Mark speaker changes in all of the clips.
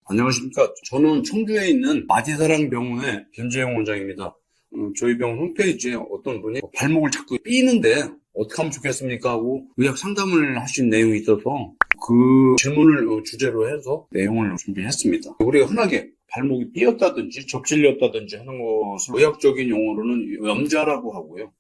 Speaker 1: 안녕하십니까. 저는 청주에 있는 마디사랑병원의 변재영 원장입니다. 저희 병원 홈페이지에 어떤 분이 발목을 자꾸 삐는데 어떻게 하면 좋겠습니까 하고 의학 상담을 하신 내용이 있어서 그 질문을 주제로 해서 내용을 준비했습니다. 우리가 흔하게 발목이 삐었다든지 접질렸다든지 하는 것을 의학적인 용어로는 염자라고 하고요.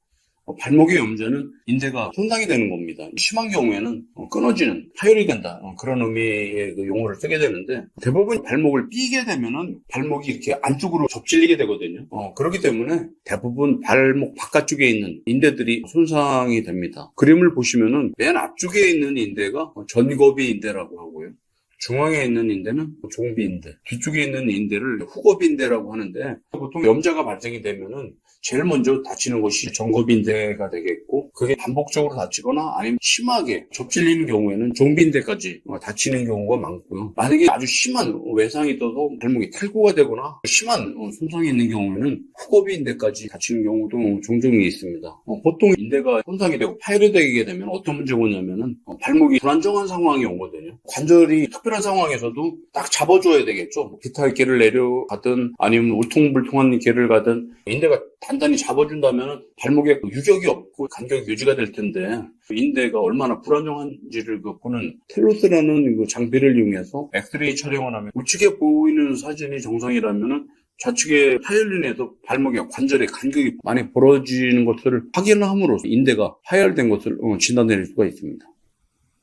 Speaker 1: 발목의 염자는 인대가 손상이 되는 겁니다. 심한 경우에는 끊어지는, 파열이 된다, 그런 의미의 그 용어를 쓰게 되는데, 대부분 발목을 삐게 되면은 발목이 이렇게 안쪽으로 접질리게 되거든요. 그렇기 때문에 대부분 발목 바깥쪽에 있는 인대들이 손상이 됩니다. 그림을 보시면은 맨 앞쪽에 있는 인대가 전거비 인대라고 하고요. 중앙에 있는 인대는 종비 인대, 뒤쪽에 있는 인대를 후거비 인대라고 하는데, 보통 염자가 발생이 되면은 제일 먼저 다치는 것이 전거비 인대가 되겠고, 그게 반복적으로 다치거나 아니면 심하게 접질리는 경우에는 종비 인대까지 다치는 경우가 많고요. 만약에 아주 심한 외상이 떠서 발목이 탈구가 되거나 심한 손상이 있는 경우에는 후거비 인대까지 다치는 경우도 종종 있습니다. 보통 인대가 손상이 되고 파열이 되게 되면 어떤 문제가 오냐면은 발목이 불안정한 상황이 오거든요. 관절이 특별한 상황에서도 딱 잡아줘야 되겠죠. 비탈길을 내려가든 아니면 울퉁불퉁한 길을 가든 인대가 단단히 잡아준다면 발목에 유격이 없고 간격이 유지가 될 텐데 인대가 얼마나 불안정한지를 보는 텔로스라는 그 장비를 이용해서 엑스레이 촬영을 하면 우측에 보이는 사진이 정상이라면 좌측에 파열린에서 발목의 관절의 간격이 많이 벌어지는 것을 확인함으로써 인대가 파열된 것을 진단해낼 수가 있습니다.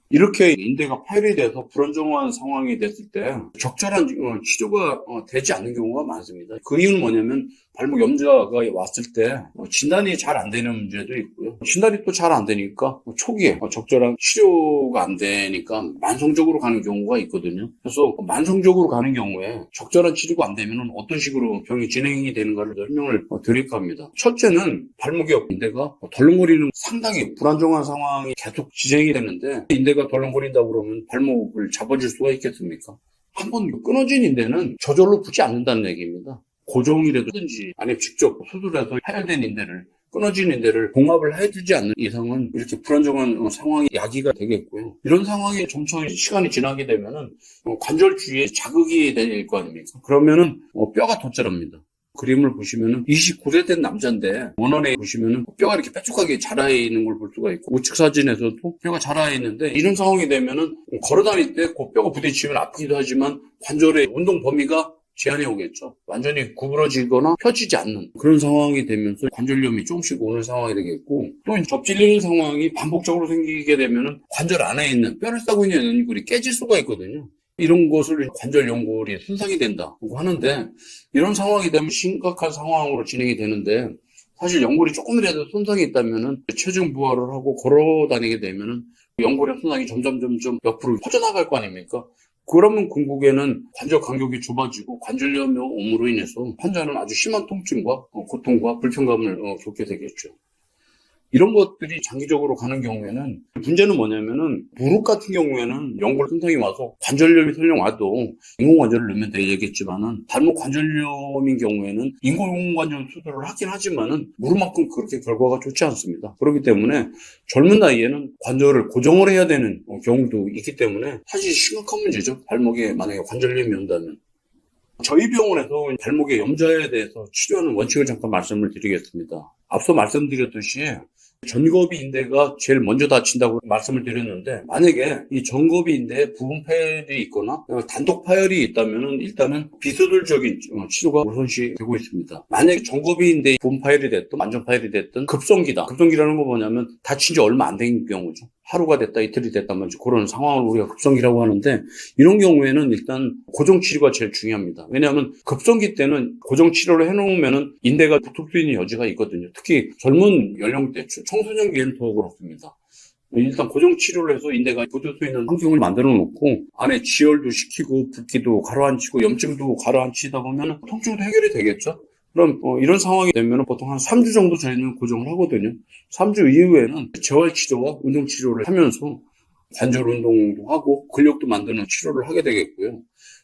Speaker 1: 이렇게 인대가 파열이 돼서 불안정한 상황이 됐을 때 적절한 치료가 되지 않는 경우가 많습니다. 그 이유는 뭐냐면 발목 염자가 왔을 때 진단이 잘 안 되는 문제도 있고요. 진단이 또 잘 안 되니까 초기에 적절한 치료가 안 되니까 만성적으로 가는 경우가 있거든요. 그래서 만성적으로 가는 경우에 적절한 치료가 안 되면 어떤 식으로 병이 진행이 되는가를 설명을 드릴까 합니다. 첫째는 발목의 인대가 덜렁거리는 상당히 불안정한 상황이 계속 진행이 되는데 인대가 덜렁거린다고 그러면 발목을 잡아줄 수가 있겠습니까? 한번 끊어진 인대는 저절로 붙지 않는다는 얘기입니다. 고정이라든지 아니면 직접 수술해서 파열된 인대를 끊어진 인대를 봉합을 해주지 않는 이상은 이렇게 불안정한 상황이 야기가 되겠고요. 이런 상황이 점차 시간이 지나게 되면은 관절 주위에 자극이 될 거 아닙니까? 그러면은 뼈가 덧자랍니다. 그림을 보시면은 29세 된 남자인데 원원에 보시면은 뼈가 이렇게 뾰족하게 자라 있는 걸 볼 수가 있고 우측 사진에서도 뼈가 자라 있는데 이런 상황이 되면은 걸어 다닐 때 그 뼈가 부딪히면 아프기도 하지만 관절의 운동 범위가 제한이 오겠죠. 완전히 구부러지거나 펴지지 않는 그런 상황이 되면서 관절염이 조금씩 오는 상황이 되겠고 또 접질리는 상황이 반복적으로 생기게 되면은 관절 안에 있는 뼈를 싸고 있는 연골이 깨질 수가 있거든요. 이런 것을 관절 연골이 손상이 된다고 하는데 이런 상황이 되면 심각한 상황으로 진행이 되는데 사실 연골이 조금이라도 손상이 있다면은 체중 부하를 하고 걸어 다니게 되면은 연골의 손상이 점점 옆으로 퍼져나갈 거 아닙니까? 그러면 궁극에는 관절 간격이 좁아지고 관절염으로 인해서 환자는 아주 심한 통증과 고통과 불편감을 겪게 되겠죠. 이런 것들이 장기적으로 가는 경우에는 문제는 뭐냐면은 무릎 같은 경우에는 연골 손상이 와서 관절염이 설령 와도 인공관절을 넣으면 되겠지만은 발목 관절염인 경우에는 인공관절 수술을 하긴 하지만은 무릎만큼 그렇게 결과가 좋지 않습니다. 그렇기 때문에 젊은 나이에는 관절을 고정을 해야 되는 경우도 있기 때문에 사실 심각한 문제죠. 발목에 만약에 관절염이 온다면. 저희 병원에서 발목의 염자에 대해서 치료하는 원칙을 잠깐 말씀을 드리겠습니다. 앞서 말씀드렸듯이 전거비 인대가 제일 먼저 다친다고 말씀을 드렸는데 만약에 이 전거비 인대에 부분 파열이 있거나 단독 파열이 있다면 일단은 비수술적인 치료가 우선시 되고 있습니다. 만약에 전거비 인대에 부분 파열이 됐든 완전 파열이 됐든 급성기다. 급성기라는 건 뭐냐면 다친 지 얼마 안 된 경우죠. 하루가 됐다 이틀이 됐다면 그런 상황을 우리가 급성기라고 하는데 이런 경우에는 일단 고정치료가 제일 중요합니다. 왜냐하면 급성기 때는 고정치료를 해놓으면 인대가 부풀 수 있는 여지가 있거든요. 특히 젊은 연령대 청소년기에는 더 그렇습니다. 일단 고정 치료를 해서 인대가 버틸 수 있는 환경을 만들어 놓고 안에 지혈도 시키고 붓기도 가라앉히고 염증도 가라앉히다 보면 통증도 해결이 되겠죠. 그럼 이런 상황이 되면 보통 한 3주 정도 저희는 고정을 하거든요. 3주 이후에는 재활치료와 운동치료를 하면서 관절 운동도 하고 근력도 만드는 치료를 하게 되겠고요.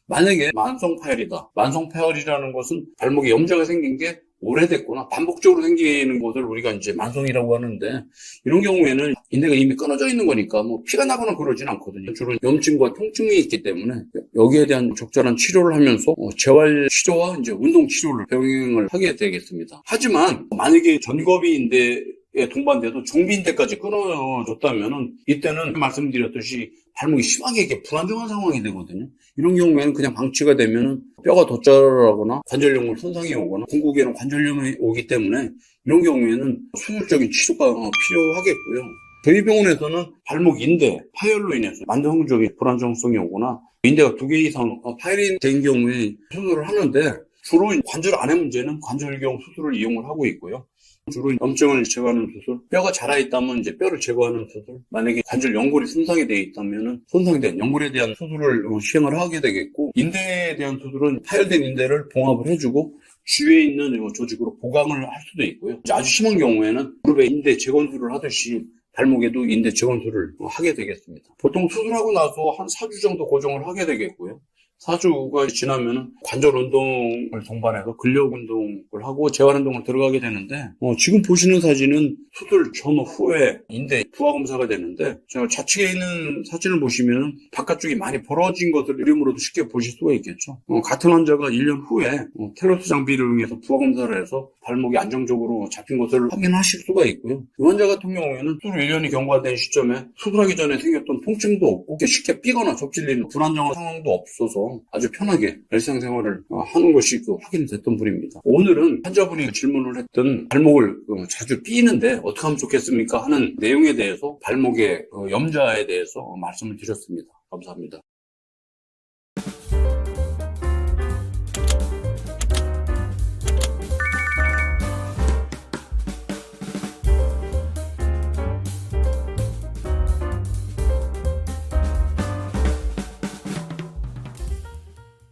Speaker 1: 만약에 만성파열이다. 만성파열이라는 것은 발목에 염좌가 생긴 게 오래됐거나 반복적으로 생기는 것을 우리가 이제 만성이라고 하는데, 이런 경우에는 인대가 이미 끊어져 있는 거니까 뭐 피가 나거나 그러진 않거든요. 주로 염증과 통증이 있기 때문에 여기에 대한 적절한 치료를 하면서 재활 치료와 이제 운동 치료를 병행을 하게 되겠습니다. 하지만 만약에 전거비 인대에 동반돼도 종비인대까지 끊어졌다면은 이때는 말씀드렸듯이 발목이 심하게 이렇게 불안정한 상황이 되거든요. 이런 경우에는 그냥 방치가 되면 뼈가 덧자라거나 관절염을 손상이 오거나 궁극에는 관절염이 오기 때문에 이런 경우에는 수술적인 치료가 필요하겠고요. 저희 병원에서는 발목 인대 파열로 인해서 만성적인 불안정성이 오거나 인대가 2개 이상 파열이 된 경우에 수술을 하는데, 주로 관절 안의 문제는 관절경 수술을 이용을 하고 있고요. 주로 염증을 제거하는 수술, 뼈가 자라있다면 이제 뼈를 제거하는 수술, 만약에 관절 연골이 손상이 되어 있다면 손상된 연골에 대한 수술을 시행을 하게 되겠고, 인대에 대한 수술은 파열된 인대를 봉합을 해주고 주위에 있는 조직으로 보강을 할 수도 있고요. 아주 심한 경우에는 무릎에 인대 재건술을 하듯이 발목에도 인대 재건술을 하게 되겠습니다. 보통 수술하고 나서 한 4주 정도 고정을 하게 되겠고요. 4주가 지나면 관절 운동을 동반해서 근력 운동을 하고 재활 운동을 들어가게 되는데, 지금 보시는 사진은 수술 전후 후에 인대 부하 검사가 되는데, 제가 좌측에 있는 사진을 보시면 바깥쪽이 많이 벌어진 것을 이름으로도 쉽게 보실 수가 있겠죠. 같은 환자가 1년 후에 텔로스 장비를 이용해서 부하 검사를 해서 발목이 안정적으로 잡힌 것을 확인하실 수가 있고요. 이 환자 같은 경우에는 수술 1년이 경과된 시점에 수술하기 전에 생겼던 통증도 없고 쉽게 삐거나 접질리는 불안정한 상황도 없어서 아주 편하게 일상생활을 하는 것이 확인이 됐던 분입니다. 오늘은 환자분이 질문을 했던 발목을 자주 삐는데 어떻게 하면 좋겠습니까 하는 내용에 대해서 발목의 염좌에 대해서 말씀을 드렸습니다. 감사합니다.